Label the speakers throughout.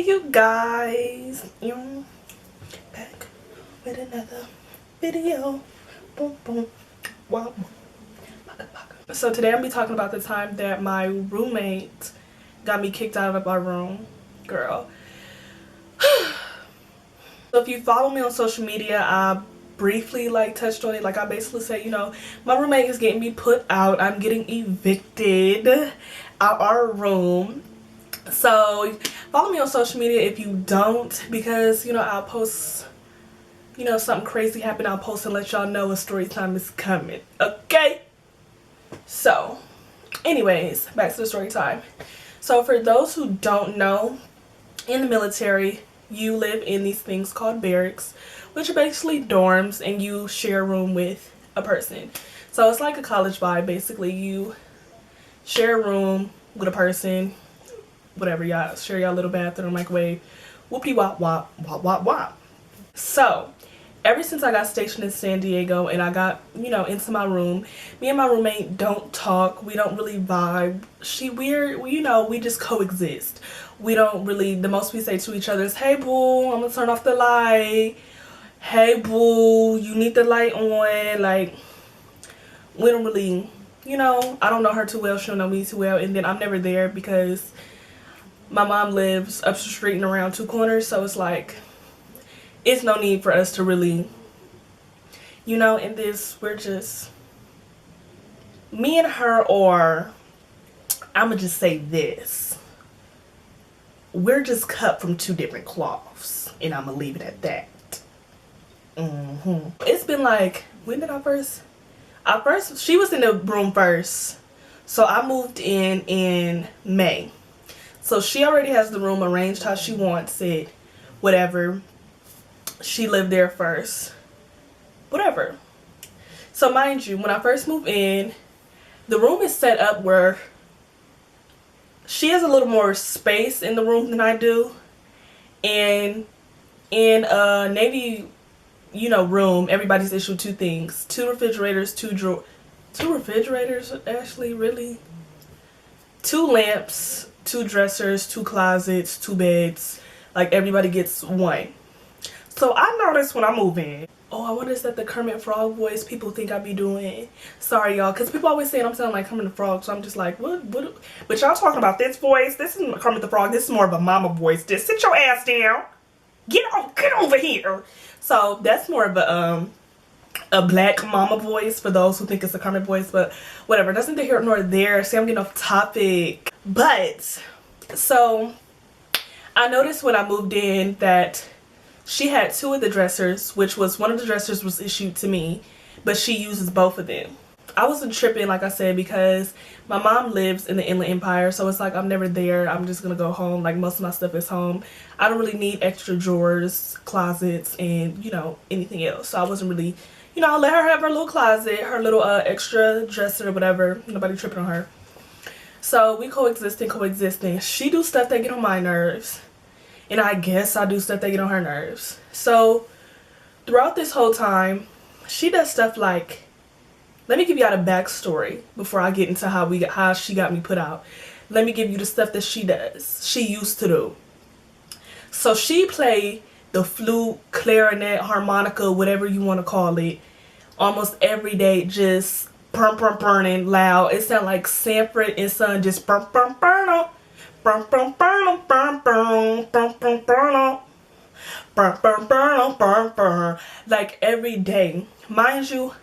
Speaker 1: you guys, back with another video. Boom boom, wow. So today I'm gonna be talking about the time that my roommate got me kicked out of our room. Girl. So if you follow me on social media, I briefly touched on it. I basically say, my roommate is getting me put out. I'm getting evicted out our room. So follow me on social media if you don't, because I'll post, something crazy happened, I'll post and let y'all know a story time is coming. Okay, so anyways, back to the story time. So for those who don't know, in the military you live in these things called barracks, which are basically dorms, and you share a room with a person. So it's like a college vibe. Basically you share a room with a person, whatever, y'all share y'all little bathroom, microwave, whoopty wop wop wop wop wop. So ever since I got stationed in San Diego and I got into my room, me and my roommate don't talk, we don't really vibe. We just coexist. We don't really, the most we say to each other is, hey boo, I'm gonna turn off the light, hey boo, you need the light on. We don't really, I don't know her too well, she don't know me too well, and then I'm never there because my mom lives up the street and around two corners, so it's no need for us to really, in this, we're just, me and her, or I'ma just say this, we're just cut from two different cloths, and I'ma leave it at that. It's been when did she was in the room first, so I moved in May. So she already has the room arranged how she wants it, whatever. She lived there first, whatever. So mind you, when I first moved in, the room is set up where she has a little more space in the room than I do. And in a Navy, room, everybody's issued two things. Two refrigerators, two refrigerators, actually, really? 2 lamps, 2 dressers, 2 closets, 2 beds. Everybody gets one. So I noticed when I move in, I wonder is that the Kermit Frog voice people think I be doing. Sorry y'all, because people always say I'm sounding like Kermit the Frog, so I'm just like, what? But y'all talking about this voice, this isn't Kermit the Frog, this is more of a mama voice. Just sit your ass down. Get over here. So that's more of a black mama voice for those who think it's a Kermit voice, but whatever, that's neither here nor there. See, I'm getting off topic. But so I noticed when I moved in that she had 2 of the dressers, which was one of the dressers was issued to me, but she uses both of them. I wasn't tripping, like I said, because my mom lives in the Inland Empire, so it's I'm never there. I'm just gonna go home. Most of my stuff is home. I don't really need extra drawers, closets, and anything else. So I wasn't really, I let her have her little closet, her little extra dresser or whatever. Nobody tripping on her. So we coexisting. She do stuff that get on my nerves, and I guess I do stuff that get on her nerves. So throughout this whole time, she does stuff let me give y'all the backstory before I get into how she got me put out. Let me give you the stuff that she does. She used to do. So she played the flute, clarinet, harmonica, whatever you want to call it, almost every day, just burning loud. It sounded like Sanford and Son, just burn every day. Mind you,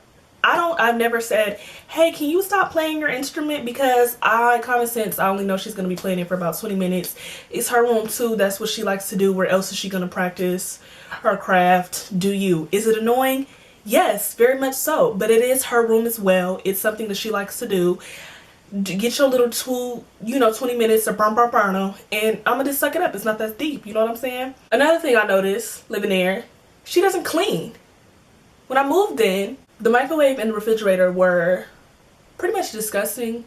Speaker 1: I've never said, hey, can you stop playing your instrument, because common sense, I only know she's going to be playing it for about 20 minutes. It's her room too. That's what she likes to do. Where else is she going to practice her craft? Do you? Is it annoying? Yes, very much so. But it is her room as well. It's something that she likes to do. Get your little 20 minutes of burn, and I'm going to just suck it up. It's not that deep. You know what I'm saying? Another thing I noticed living there, she doesn't clean. When I moved in, the microwave and the refrigerator were pretty much disgusting.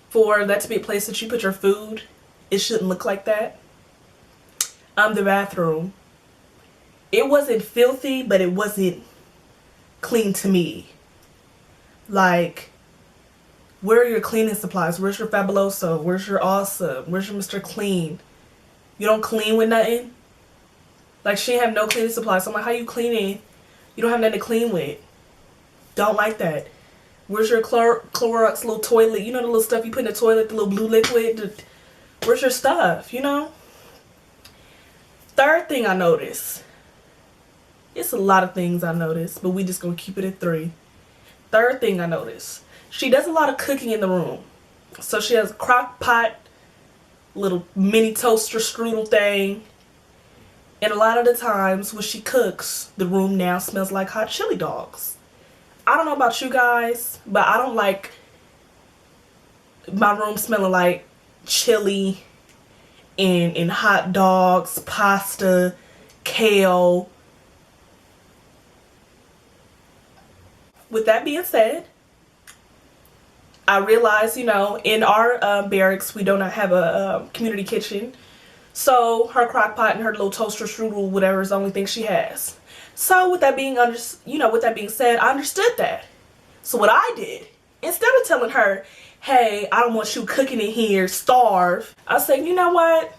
Speaker 1: For that to be a place that you put your food, it shouldn't look like that. The bathroom, it wasn't filthy, but it wasn't clean to me. Where are your cleaning supplies? Where's your Fabuloso? Where's your Awesome? Where's your Mr. Clean? You don't clean with nothing. Like, she didn't have no cleaning supplies. So I'm like, how you cleaning? You don't have nothing to clean with. Don't like that. Where's your Clorox little toilet? You know the little stuff you put in the toilet, the little blue liquid? Where's your stuff, you know? Third thing I noticed. It's a lot of things I noticed, but we just gonna keep it at 3. Third thing I noticed. She does a lot of cooking in the room. So she has a crock pot, little mini toaster strudel thing. And a lot of the times when she cooks, the room now smells like hot chili dogs. I don't know about you guys, but I don't like my room smelling like chili and hot dogs, pasta, kale. With that being said, I realized, you know, in our barracks, we do not have a community kitchen. So her crock pot and her little toaster strudel, whatever, is the only thing she has. So with that being said, I understood that. So what I did, instead of telling her, hey, I don't want you cooking in here, starve, I said, you know what?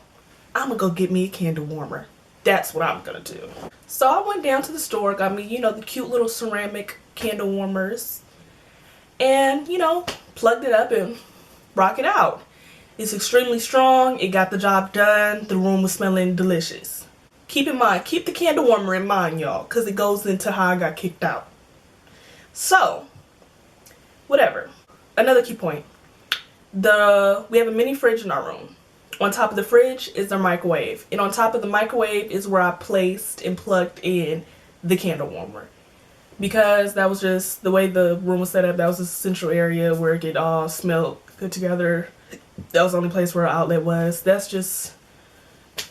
Speaker 1: I'm gonna go get me a candle warmer. That's what I'm gonna do. So I went down to the store, got me, you know, the cute little ceramic candle warmers, and, you know, plugged it up and rock it out. It's extremely strong. It got the job done. The room was smelling delicious. Keep in mind, keep the candle warmer in mind, y'all, because it goes into how I got kicked out. So, whatever. Another key point. We have a mini fridge in our room. On top of the fridge is the microwave. And on top of the microwave is where I placed and plugged in the candle warmer. Because that was just the way the room was set up. That was the central area where it could all smell good together. That was the only place where our outlet was. That's just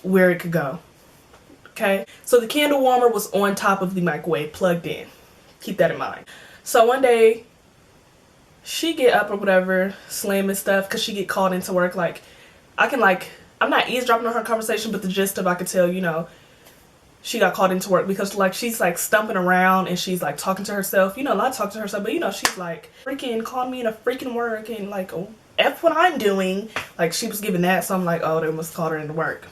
Speaker 1: where it could go. Okay? So the candle warmer was on top of the microwave, plugged in. Keep that in mind. So one day, she get up or whatever, slamming stuff, because she get called into work. Like, I'm not eavesdropping on her conversation, but the gist of I could tell, you know, she got called into work because, like, she's, like, stumping around and she's, like, talking to herself. You know, not talking to herself, but, you know, she's, like, freaking called me in a freaking work and, like, oh, F what I'm doing. Like, she was giving that, so I'm like, oh, they must call her into work.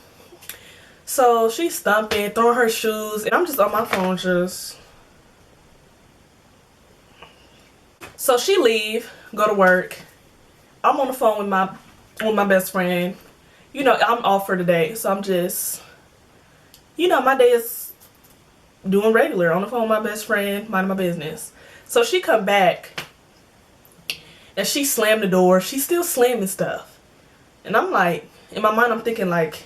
Speaker 1: So she's stumping, throwing her shoes, and I'm just on my phone just. So she leave, go to work. I'm on the phone with my best friend. You know, I'm off for the day, so I'm just, you know, my day is doing regular. On the phone with my best friend, minding my business. So she come back, and she slammed the door. She's still slamming stuff. And I'm like, in my mind, I'm thinking, like,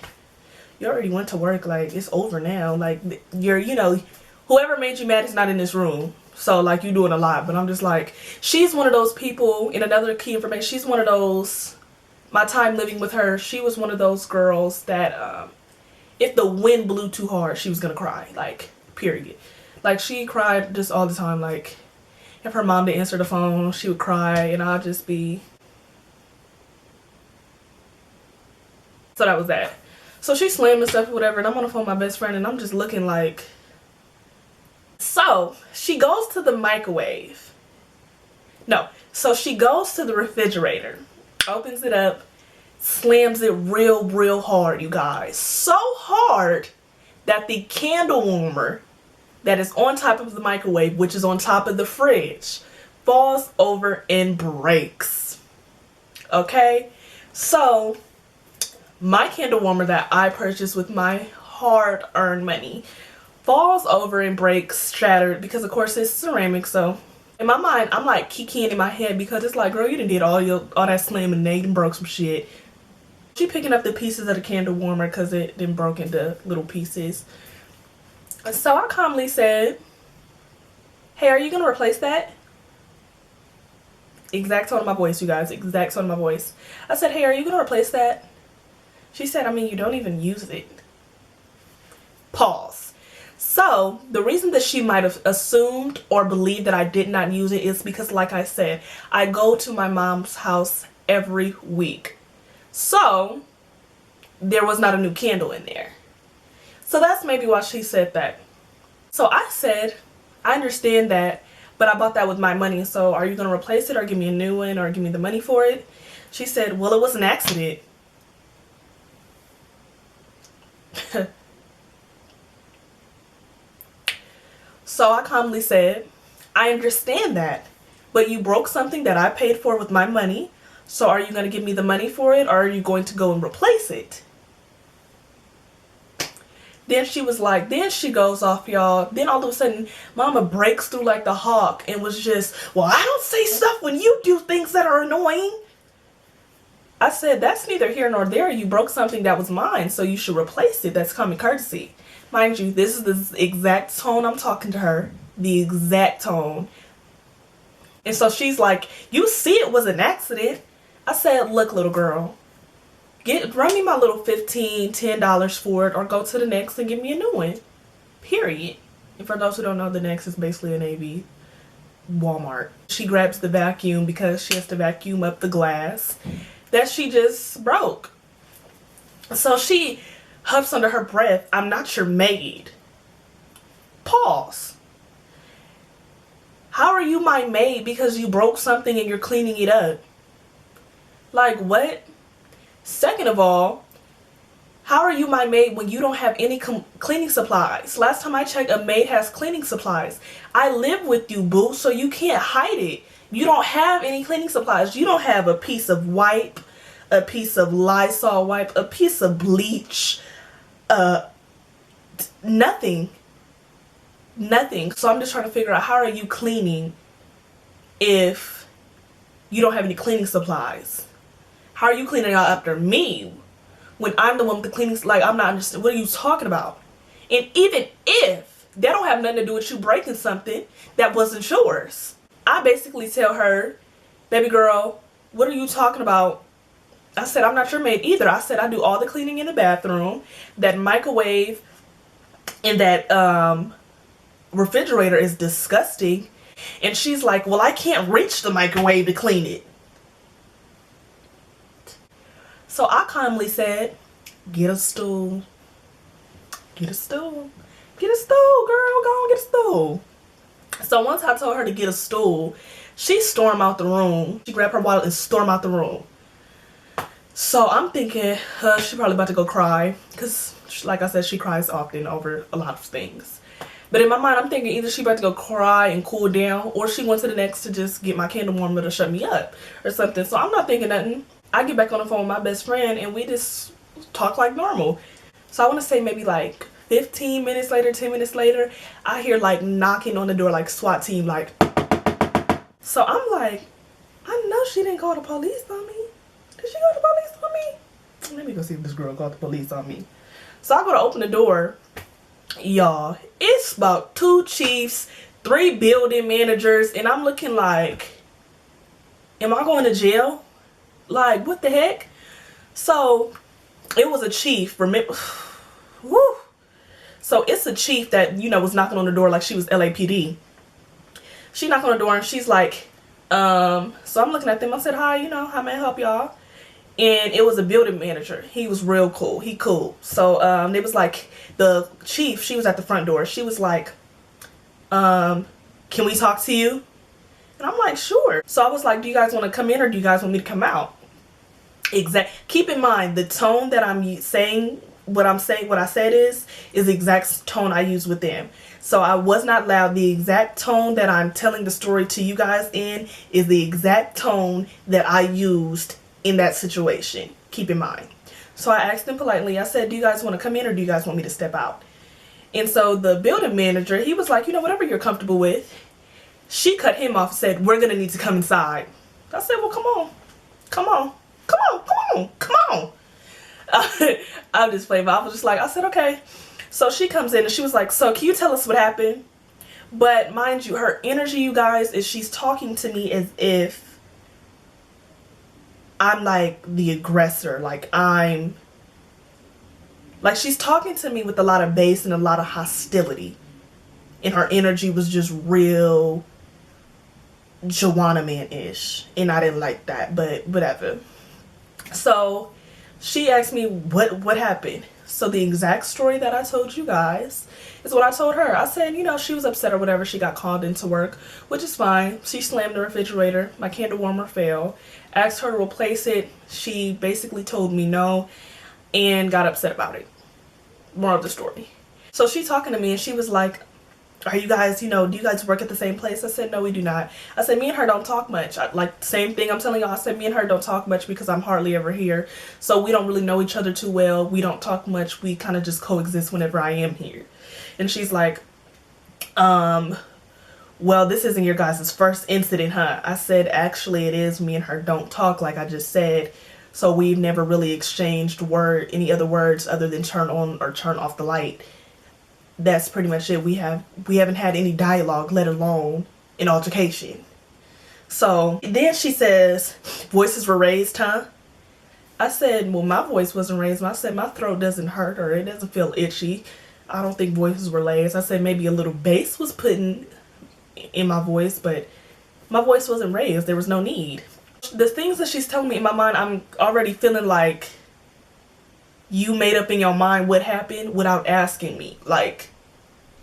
Speaker 1: you already went to work. Like, it's over now. Like, you know, whoever made you mad is not in this room. So, like, you doing a lot. But I'm just like, she's one of those people, in another key information, she's one of those, my time living with her, she was one of those girls that, if the wind blew too hard, she was gonna cry. Like, period. Like, she cried just all the time. Like, if her mom didn't answer the phone, she would cry, and I'd just be. So that was that. So she slamming stuff or whatever, and I'm on the phone with my best friend, and I'm just looking like. So she goes to the microwave. No, so she goes to the refrigerator, opens it up, slams it real hard, you guys. So hard that the candle warmer that is on top of the microwave, which is on top of the fridge, falls over and breaks. Okay? So, my candle warmer that I purchased with my hard-earned money falls over and breaks, shattered, because of course it's ceramic. So, in my mind, I'm like kikiing in my head because it's like, girl, you done did all that slamming and they done broke some shit. She picking up the pieces of the candle warmer because it didn't broke into little pieces. So I calmly said, hey, are you going to replace that? Exact tone of my voice, you guys. Exact tone of my voice. I said, hey, are you going to replace that? She said, I mean, you don't even use it. Pause. So the reason that she might have assumed or believed that I did not use it is because, like I said, I go to my mom's house every week. So there was not a new candle in there. So that's maybe why she said that. So I said, I understand that, but I bought that with my money. So are you going to replace it or give me a new one or give me the money for it? She said, well, it was an accident. So I calmly said, I understand that, but you broke something that I paid for with my money. So are you going to give me the money for it, or are you going to go and replace it? Then she was like, then she goes off, y'all. Then all of a sudden, Mama breaks through like the hawk and was just, well, I don't say stuff when you do things that are annoying. I said, that's neither here nor there. You broke something that was mine, so you should replace it. That's common courtesy. Mind you, this is the exact tone I'm talking to her. The exact tone. And so she's like, you see it was an accident. I said, look, little girl, run me my little $15, $10 for it, or go to the Next and give me a new one. Period. And for those who don't know, the Next is basically a Navy Walmart. She grabs the vacuum because she has to vacuum up the glass that she just broke. So she huffs under her breath, I'm not your maid. Pause. How are you my maid because you broke something and you're cleaning it up? Like, what? Second of all, how are you my maid when you don't have any cleaning supplies? Last time I checked, a maid has cleaning supplies. I live with you, boo, so you can't hide it. You don't have any cleaning supplies. You don't have a piece of wipe, a piece of Lysol wipe, a piece of bleach, nothing. Nothing. So I'm just trying to figure out, how are you cleaning if you don't have any cleaning supplies? How are you cleaning out after me when I'm the one with the cleaning? Like, I'm not understanding. What are you talking about? And even if that don't have nothing to do with you breaking something that wasn't yours, I basically tell her, baby girl, what are you talking about? I said, I'm not your maid either. I said, I do all the cleaning in the bathroom. That microwave and that refrigerator is disgusting. And she's like, well, I can't reach the microwave to clean it. So I calmly said, get a stool. Get a stool. Get a stool, girl. Go on, get a stool. So once I told her to get a stool, she stormed out the room. She grabbed her wallet and stormed out the room. So I'm thinking, she's probably about to go cry. Because, like I said, she cries often over a lot of things. But in my mind, I'm thinking either she about to go cry and cool down, or she went to the Next to just get my candle warmer to shut me up or something. So I'm not thinking nothing. I get back on the phone with my best friend and we just talk like normal. So I want to say maybe like 15 minutes later, 10 minutes later, I hear like knocking on the door, like SWAT team, like. So I'm like, I know she didn't call the police on me. Did she call the police on me? Let me go see if this girl called the police on me. So I go to open the door. Y'all, it's about 2 chiefs, 3 building managers, and I'm looking like, am I going to jail? Like, what the heck? So it was a chief, remember? Woo. So it's a chief that, you know, was knocking on the door like she was LAPD. She knocked on the door and she's like, so I'm looking at them. I said, hi, you know, how may I help y'all? And it was a building manager. He was real cool. He cool. So it was like the chief, she was at the front door. She was like, can we talk to you? And I'm like, sure. So I was like, do you guys want to come in or do you guys want me to come out? Keep in mind, the tone that I'm saying, what I said is the exact tone I use with them. So I was not loud. The exact tone that I'm telling the story to you guys in is the exact tone that I used in that situation. Keep in mind. So I asked them politely, I said, do you guys want to come in or do you guys want me to step out? And so the building manager, he was like, you know, whatever you're comfortable with. She cut him off and said, we're going to need to come inside. I said, well, come on. Come on. Come on. Come on. Come on. I'm just playing, but I was just like, I said, okay. So she comes in and she was like, so can you tell us what happened? But mind you, her energy, you guys, is she's talking to me as if I'm like the aggressor. Like she's talking to me with a lot of bass and a lot of hostility. And her energy was just real Joanna Man-ish. And I didn't like that, but whatever. So she asked me what happened. So the exact story that I told you guys is what I told her. I said, you know, she was upset or whatever. She got called into work, which is fine. She slammed the refrigerator. My candle warmer fell. Asked her to replace it. She basically told me no and got upset about it. More of the story. So she's talking to me and she was like, are you guys, do you guys work at the same place? I said, no, we do not. I said, me and her don't talk much. Like, same thing I'm telling y'all. I said, me and her don't talk much because I'm hardly ever here. So we don't really know each other too well. We don't talk much. We kind of just coexist whenever I am here. And she's like, well, this isn't your guys' first incident, huh? I said, actually, it is. Me and her don't talk, like I just said. So we've never really exchanged any other words other than turn on or turn off the light. That's pretty much it. We haven't had any dialogue, let alone an altercation. So then she says, voices were raised, huh? I said, well, my voice wasn't raised. I said, my throat doesn't hurt or it doesn't feel itchy. I don't think voices were raised. I said maybe a little bass was put in my voice, but my voice wasn't raised. There was no need. The things that she's telling me in my mind, I'm already feeling like you made up in your mind what happened without asking me. Like,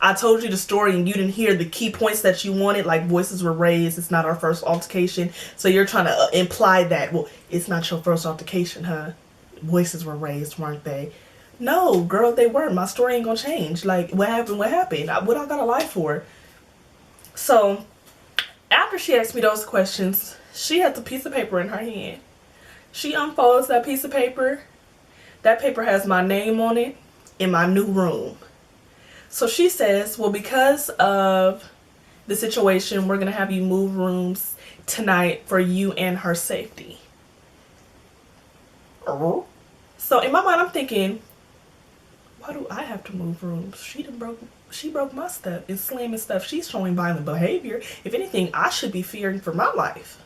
Speaker 1: I told you the story and you didn't hear the key points that you wanted, like voices were raised, it's not our first altercation. So you're trying to imply that, well, it's not your first altercation, huh? Voices were raised, weren't they? No, girl, they weren't. My story ain't gonna change. Like, what happened? What happened? What I gotta lie for? So, after she asked me those questions, she had the piece of paper in her hand. She unfolds that piece of paper. That paper has my name on it in my new room. So she says, well, because of the situation, we're going to have you move rooms tonight for you and her safety. So in my mind, I'm thinking, why do I have to move rooms? She broke my stuff and slamming stuff. She's showing violent behavior. If anything, I should be fearing for my life.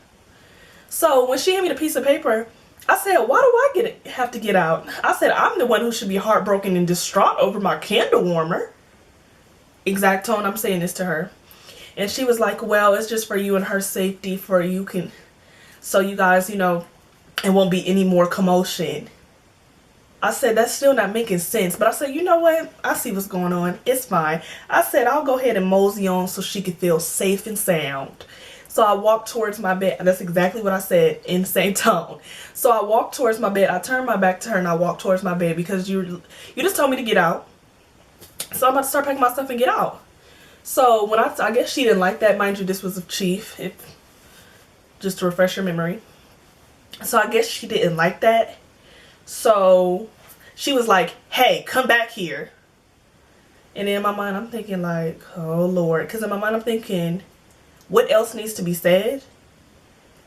Speaker 1: So when she handed me the piece of paper, I said, why do I have to get out? I said, I'm the one who should be heartbroken and distraught over my candle warmer. Exact tone I'm saying this to her. And she was like, well, it's just for you and her safety, so you guys, it won't be any more commotion. I said, that's still not making sense. But I said, you know what? I see what's going on. It's fine. I said, I'll go ahead and mosey on so she could feel safe and sound. So I walked towards my bed. That's exactly what I said in the same tone. So I walked towards my bed. I turned my back to her and I walked towards my bed because you just told me to get out. So I'm about to start packing my stuff and get out. So when I guess she didn't like that. Mind you, this was a chief. Just to refresh your memory. So I guess she didn't like that. So she was like, hey, come back here. And in my mind, I'm thinking like, oh, Lord. Because in my mind, I'm thinking, what else needs to be said?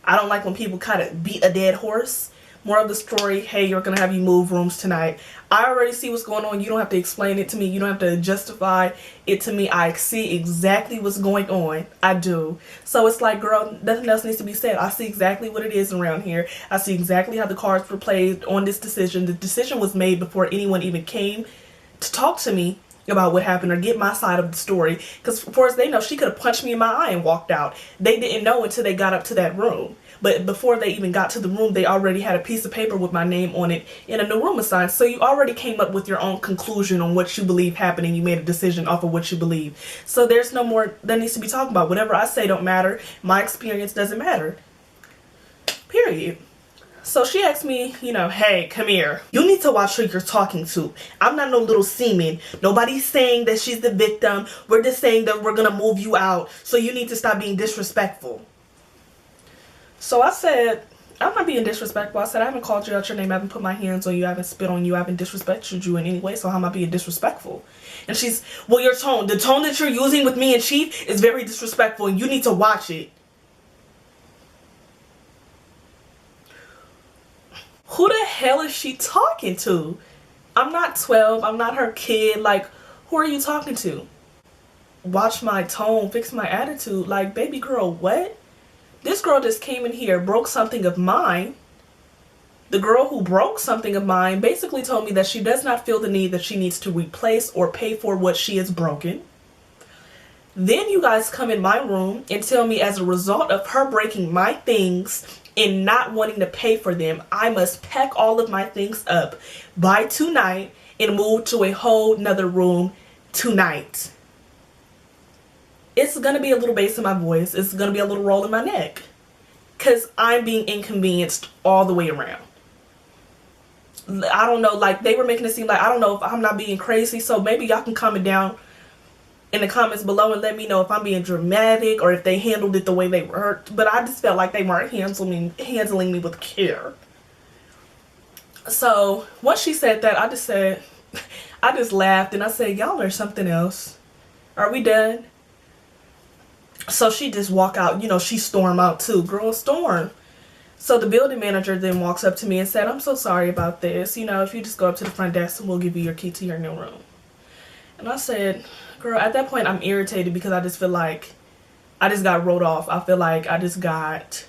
Speaker 1: I don't like when people kind of beat a dead horse. More of the story, hey, you're going to have you move rooms tonight. I already see what's going on. You don't have to explain it to me. You don't have to justify it to me. I see exactly what's going on. I do. So it's like, girl, nothing else needs to be said. I see exactly what it is around here. I see exactly how the cards were played on this decision. The decision was made before anyone even came to talk to me about what happened or get my side of the story. Because for as they know, she could have punched me in my eye and walked out. They didn't know until they got up to that room. But before they even got to the room, they already had a piece of paper with my name on it and a new room assigned. So you already came up with your own conclusion on what you believe happened and you made a decision off of what you believe. So there's no more that needs to be talked about. Whatever I say don't matter. My experience doesn't matter. Period. So she asked me, hey, come here. You need to watch who you're talking to. I'm not no little seaman. Nobody's saying that she's the victim. We're just saying that we're going to move you out. So you need to stop being disrespectful. So I said, I'm not being disrespectful. I said, I haven't called you out your name. I haven't put my hands on you. I haven't spit on you. I haven't disrespected you in any way. So how am I being disrespectful? And she's, well, your tone. The tone that you're using with me and Chief is very disrespectful and you need to watch it. Who the hell is she talking to? I'm not 12. I'm not her kid. Like, who are you talking to? Watch my tone. Fix my attitude. Like, baby girl, what? This girl just came in here, broke something of mine. The girl who broke something of mine basically told me that she does not feel the need that she needs to replace or pay for what she has broken. Then you guys come in my room and tell me as a result of her breaking my things and not wanting to pay for them, I must pack all of my things up by tonight and move to a whole nother room tonight. It's going to be a little bass in my voice. It's going to be a little roll in my neck. Because I'm being inconvenienced all the way around. I don't know, like they were making it seem like, I don't know if I'm not being crazy. So maybe y'all can comment down in the comments below and let me know if I'm being dramatic or if they handled it the way they were. But I just felt like they weren't handling me with care. So once she said that, I just laughed and I said, y'all are something else. Are we done? So she just walk out, she storm out too. Girl, storm. So the building manager then walks up to me and said, I'm so sorry about this. If you just go up to the front desk and we'll give you your key to your new room. And I said, girl, at that point I'm irritated because I just feel like I just got wrote off. I feel like I just got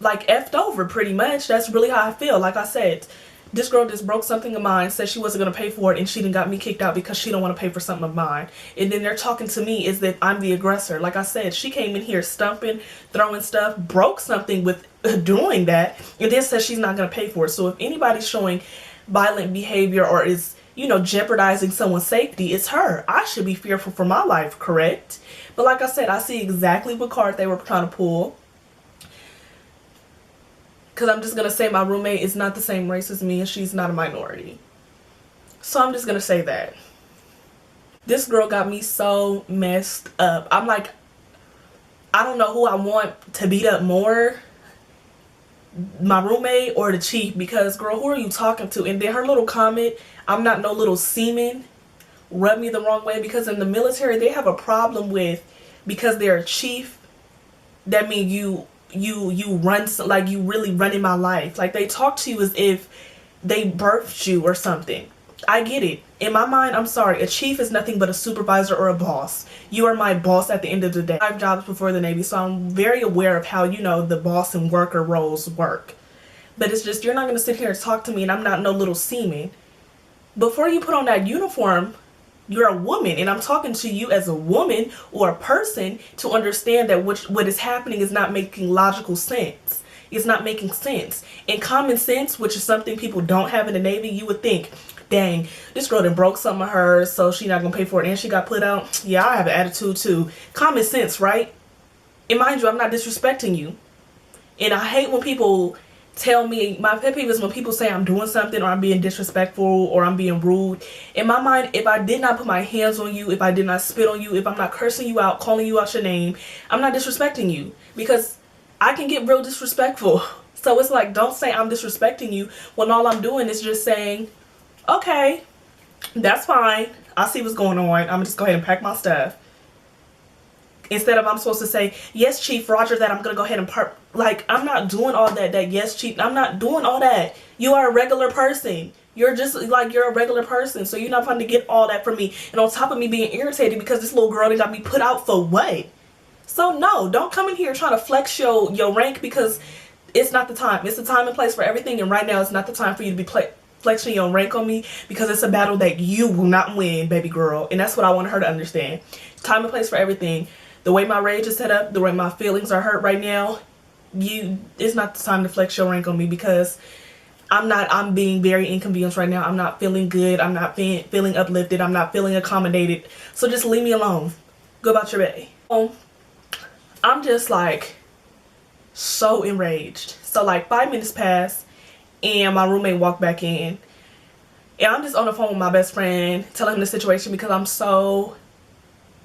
Speaker 1: like effed over pretty much. That's really how I feel. Like I said, this girl just broke something of mine, said she wasn't going to pay for it, and she done got me kicked out because she don't want to pay for something of mine. And then they're talking to me as if I'm the aggressor. Like I said, she came in here stumping, throwing stuff, broke something with doing that, and then says she's not going to pay for it. So if anybody's showing violent behavior or is, jeopardizing someone's safety, it's her. I should be fearful for my life, correct? But like I said, I see exactly what card they were trying to pull. Because I'm just going to say my roommate is not the same race as me and she's not a minority. So I'm just going to say that. This girl got me so messed up. I'm like, I don't know who I want to beat up more. My roommate or the chief, because girl, who are you talking to? And then her little comment, I'm not no little seaman, rubbed me the wrong way, because in the military they have a problem with, because they're a chief, that means you run, like you really running my life. Like they talk to you as if they birthed you or something. I get it. In my mind, I'm sorry, a chief is nothing but a supervisor or a boss. You are my boss at the end of the day. I have jobs before the Navy, so I'm very aware of how, the boss and worker roles work. But it's just, you're not going to sit here and talk to me and I'm not no little seaman. Before you put on that uniform, you're a woman, and I'm talking to you as a woman or a person to understand that what is happening is not making logical sense. It's not making sense. And common sense, which is something people don't have in the Navy, you would think, dang, this girl done broke some of hers, so she not gonna pay for it, and she got put out. Yeah, I have an attitude too. Common sense, right? And mind you, I'm not disrespecting you. And I hate when people tell me, my pet peeve is when people say I'm doing something or I'm being disrespectful or I'm being rude. In my mind, if I did not put my hands on you, if I did not spit on you, if I'm not cursing you out, calling you out your name, I'm not disrespecting you, because I can get real disrespectful. So it's like, don't say I'm disrespecting you when all I'm doing is just saying, okay, that's fine. I see what's going on. I'm gonna just go ahead and pack my stuff. Instead of I'm supposed to say, yes, chief, roger that, I'm going to go ahead and park. Like, I'm not doing all that yes, chief. I'm not doing all that. You are a regular person. You're just like, you're a regular person. So you're not trying to get all that from me. And on top of me being irritated because this little girl, they got me put out for what? So no, don't come in here trying to flex your rank, because it's not the time. It's the time and place for everything. And right now, it's not the time for you to be flexing your rank on me, because it's a battle that you will not win, baby girl. And that's what I want her to understand. Time and place for everything. The way my rage is set up, the way my feelings are hurt right now, it's not the time to flex your rank on me, because I'm being very inconvenienced right now. I'm not feeling good. I'm not feeling uplifted. I'm not feeling accommodated. So just leave me alone. Go about your way. I'm just like so enraged. So like 5 minutes passed and my roommate walked back in. And I'm just on the phone with my best friend telling him the situation, because I'm so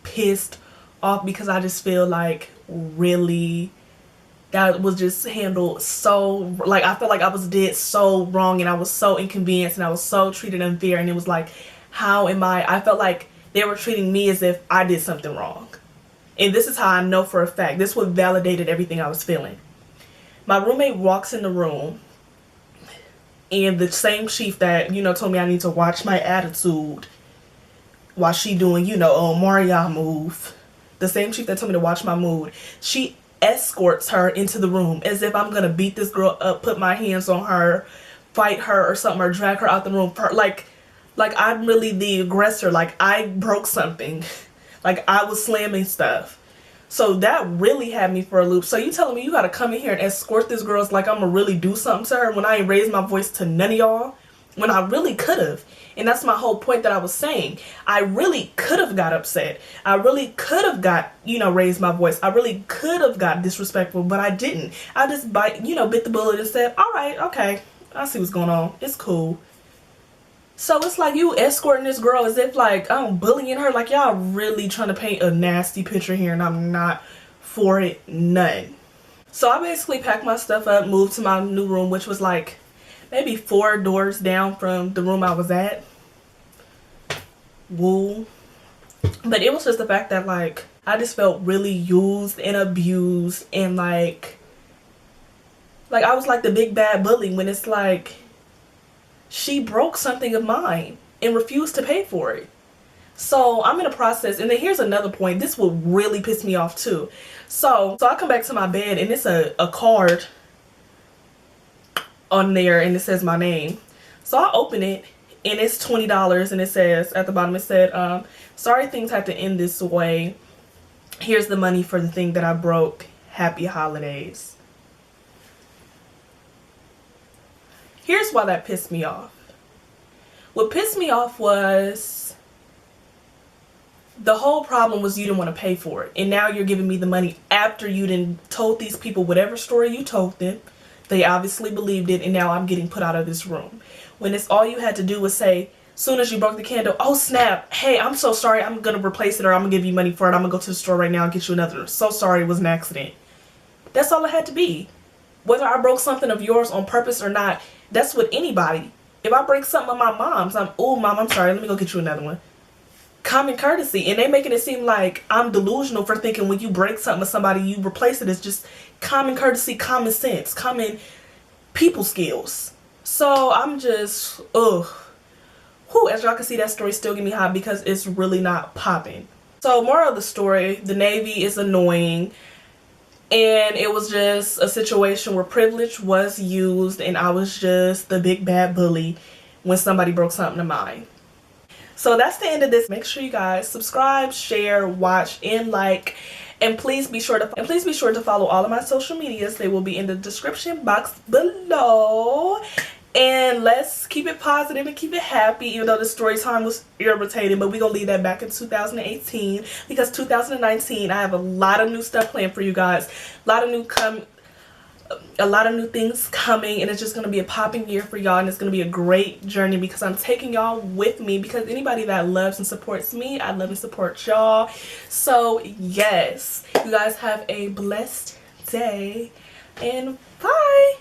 Speaker 1: pissed off, because I just feel like really that was just handled so, like, I felt like I was did so wrong and I was so inconvenienced and I was so treated unfair, and it was like, how am I felt like they were treating me as if I did something wrong. And this is how I know for a fact, this what validated everything I was feeling. My roommate walks in the room, and the same chief that, told me I need to watch my attitude while she doing, Mario move. The same chief that told me to watch my mood, she escorts her into the room as if I'm going to beat this girl up, put my hands on her, fight her or something, or drag her out the room. Like I'm really the aggressor. Like I broke something. Like I was slamming stuff. So that really had me for a loop. So you telling me you got to come in here and escort this girl like I'm going to really do something to her when I ain't raised my voice to none of y'all? when I really could have. And that's my whole point that I was saying. I really could have got upset. I really could have got, raised my voice. I really could have got disrespectful, but I didn't. I just bit the bullet and said, all right, okay, I see what's going on. It's cool. So it's like you escorting this girl as if like I'm bullying her. Like y'all really trying to paint a nasty picture here, and I'm not for it, none. So I basically packed my stuff up, moved to my new room, which was like maybe 4 doors down from the room I was at. Woo. But it was just the fact that like I just felt really used and abused, and like I was like the big bad bully when it's like she broke something of mine and refused to pay for it. So I'm in a process. And then here's another point. This will really piss me off too. So I come back to my bed, and it's a card on there, and it says my name. So I open it, and it's $20, and it says at the bottom, it said, sorry things had to end this way. Here's the money for the thing that I broke. Happy holidays. Here's why that pissed me off. What pissed me off was the whole problem was you didn't want to pay for it. And now you're giving me the money after you done told these people whatever story you told them. They obviously believed it, and now I'm getting put out of this room. When it's all you had to do was say, soon as you broke the candle, oh snap, hey, I'm so sorry, I'm going to replace it, or I'm going to give you money for it. I'm going to go to the store right now and get you another. So sorry, it was an accident. That's all it had to be. Whether I broke something of yours on purpose or not, that's with anybody. If I break something of my mom's, oh mom, I'm sorry, let me go get you another one. Common courtesy. And they making it seem like I'm delusional for thinking when you break something with somebody, you replace it. It's just common courtesy, common sense, common people skills. So I'm just, ugh. Whew, as y'all can see, that story still get me hot because it's really not popping. So moral of the story, the Navy is annoying. And it was just a situation where privilege was used, and I was just the big bad bully when somebody broke something of mine. So that's the end of this. Make sure you guys subscribe, share, watch, and like. And please be sure to follow all of my social medias. They will be in the description box below. And let's keep it positive and keep it happy, even though the story time was irritating. But we're going to leave that back in 2018. Because 2019, I have a lot of new stuff planned for you guys. A lot of new things coming. And it's just going to be a popping year for y'all. And it's going to be a great journey because I'm taking y'all with me. Because anybody that loves and supports me, I love and support y'all. So, yes. You guys have a blessed day. And bye.